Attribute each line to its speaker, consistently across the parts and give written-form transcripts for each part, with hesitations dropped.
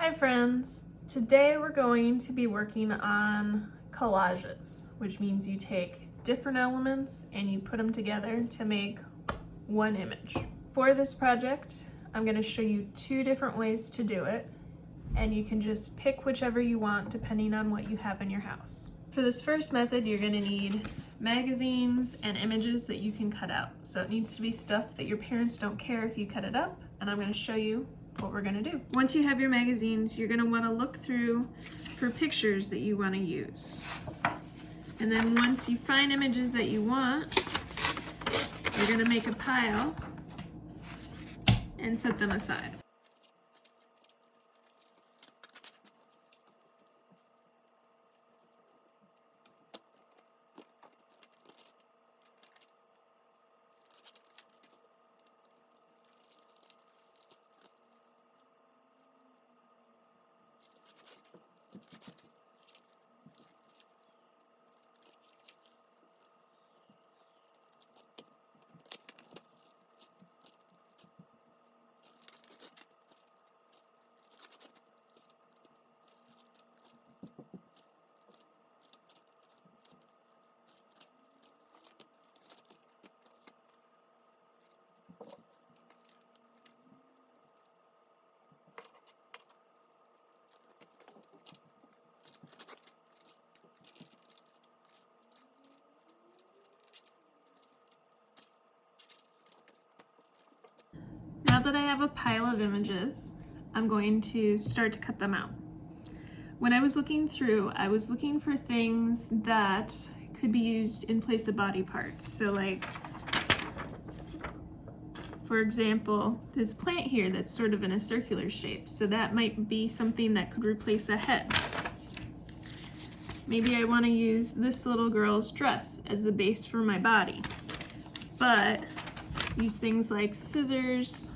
Speaker 1: Hi friends! Today we're going to be working on collages, which means you take different elements and you put them together to make one image. For this project, I'm going to show you two different ways to do it, and you can just pick whichever you want depending on what you have in your house. For this first method, you're going to need magazines and images that you can cut out. So it needs to be stuff that your parents don't care if you cut it up, and I'm going to show you what we're going to do. Once you have your magazines, you're going to want to look through for pictures that you want to use. And then once you find images that you want, you're going to make a pile and set them aside. Now that I have a pile of images, I'm going to start to cut them out. When I was looking through, I was looking for things that could be used in place of body parts. So like, for example, this plant here that's sort of in a circular shape. So that might be something that could replace a head. Maybe I want to use this little girl's dress as the base for my body, but use things like scissors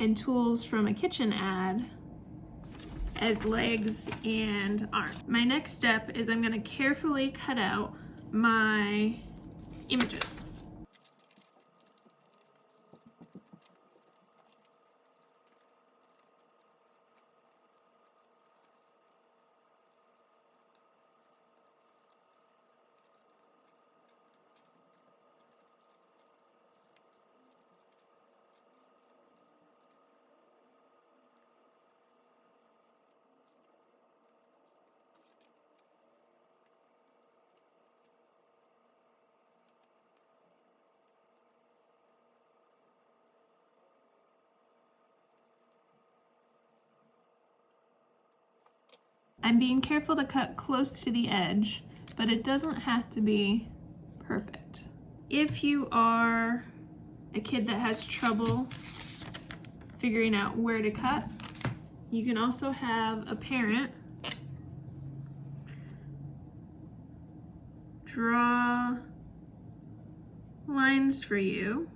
Speaker 1: and tools from a kitchen ad as legs and arms. My next step is I'm going to carefully cut out my images. I'm being careful to cut close to the edge, but it doesn't have to be perfect. If you are a kid that has trouble figuring out where to cut, you can also have a parent draw lines for you .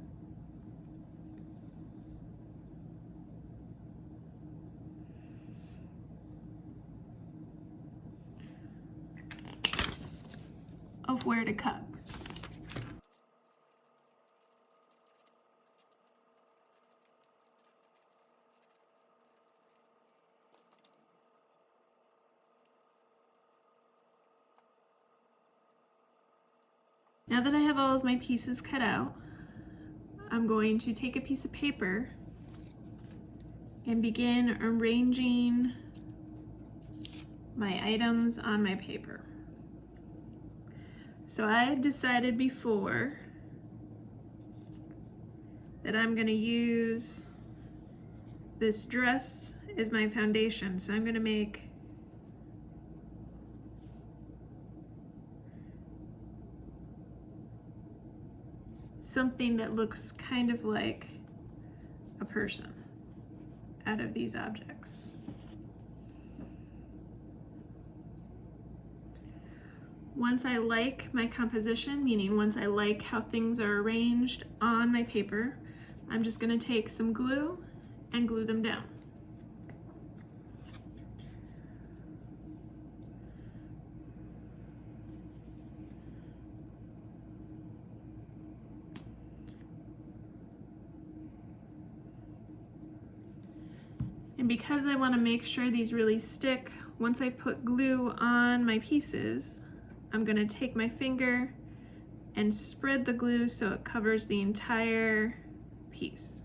Speaker 1: Of where to cut. Now that I have all of my pieces cut out, I'm going to take a piece of paper and begin arranging my items on my paper. So I had decided before that I'm going to use this dress as my foundation. So I'm going to make something that looks kind of like a person out of these objects. Once I like my composition, meaning once I like how things are arranged on my paper, I'm just going to take some glue and glue them down. And because I want to make sure these really stick, once I put glue on my pieces, I'm going to take my finger and spread the glue so it covers the entire piece.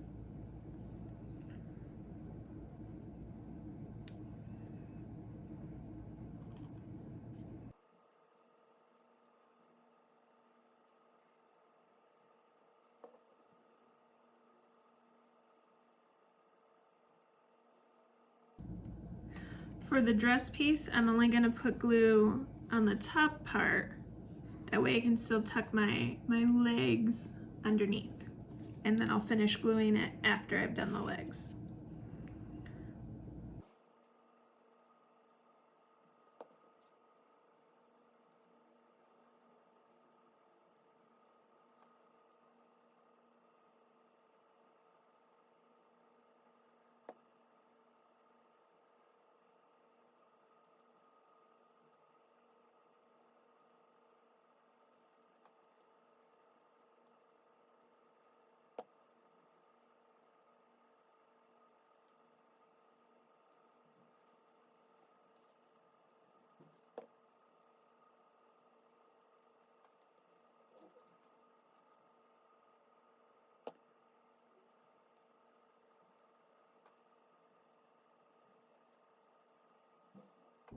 Speaker 1: For the dress piece, I'm only going to put glue on the top part. That way I can still tuck my legs underneath. And then I'll finish gluing it after I've done the legs.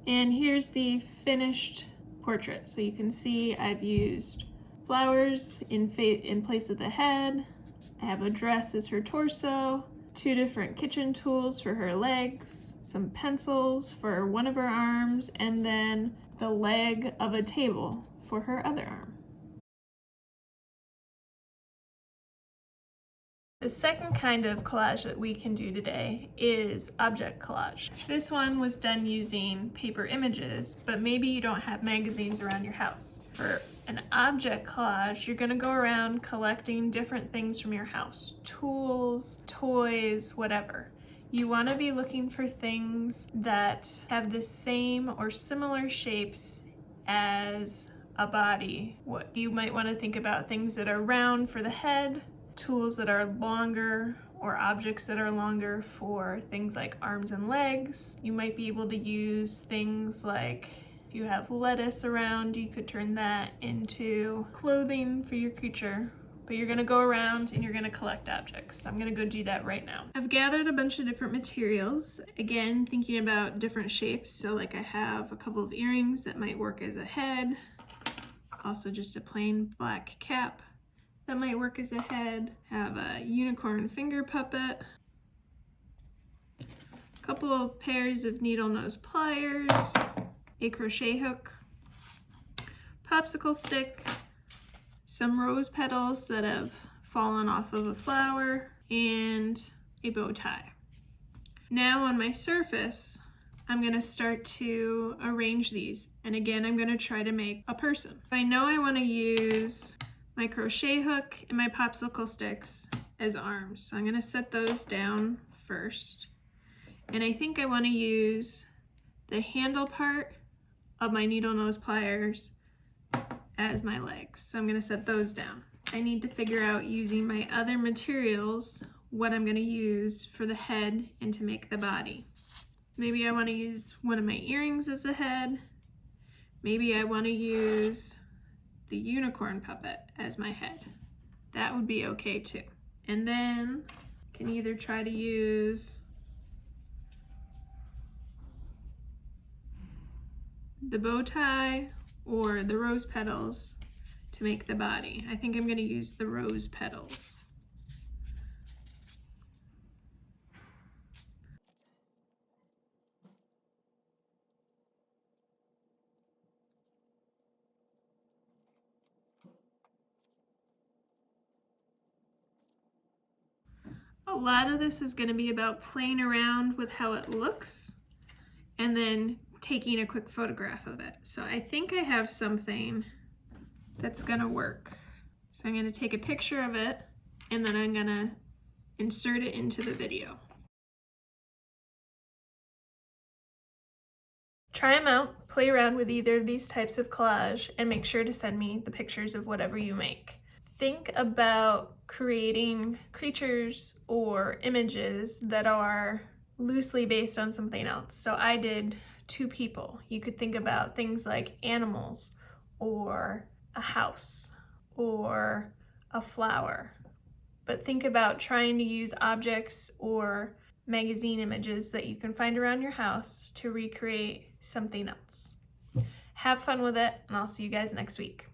Speaker 1: And here's the finished portrait. So you can see I've used flowers in place of the head. I have a dress as her torso, 2 different kitchen tools for her legs, some pencils for one of her arms, and then the leg of a table for her other arm. The second kind of collage that we can do today is object collage. This one was done using paper images, but maybe you don't have magazines around your house. For an object collage, you're gonna go around collecting different things from your house, tools, toys, whatever. You wanna be looking for things that have the same or similar shapes as a body. What you might wanna think about things that are round for the head, tools that are longer, or objects that are longer for things like arms and legs. You might be able to use things like, if you have lettuce around, you could turn that into clothing for your creature. But you're gonna go around and you're gonna collect objects. I'm gonna go do that right now. I've gathered a bunch of different materials. Again, thinking about different shapes. So like I have a couple of earrings that might work as a head. Also just a plain black cap that might work as a head. Have a unicorn finger puppet. A couple of pairs of needle nose pliers. A crochet hook. Popsicle stick. Some rose petals that have fallen off of a flower. And a bow tie. Now on my surface, I'm gonna start to arrange these. And again, I'm gonna try to make a person. I know I wanna use my crochet hook and my popsicle sticks as arms. So I'm gonna set those down first. And I think I wanna use the handle part of my needle nose pliers as my legs. So I'm gonna set those down. I need to figure out, using my other materials, what I'm gonna use for the head and to make the body. Maybe I wanna use one of my earrings as a head. Maybe I wanna use the unicorn puppet as my head. That would be okay too. And then I can either try to use the bow tie or the rose petals to make the body. I think I'm gonna use the rose petals. A lot of this is going to be about playing around with how it looks and then taking a quick photograph of it. So I think I have something that's going to work. So I'm going to take a picture of it and then I'm going to insert it into the video. Try them out, play around with either of these types of collage, and make sure to send me the pictures of whatever you make. Think about creating creatures or images that are loosely based on something else. So I did 2 people. You could think about things like animals or a house or a flower. But think about trying to use objects or magazine images that you can find around your house to recreate something else. Have fun with it, and I'll see you guys next week.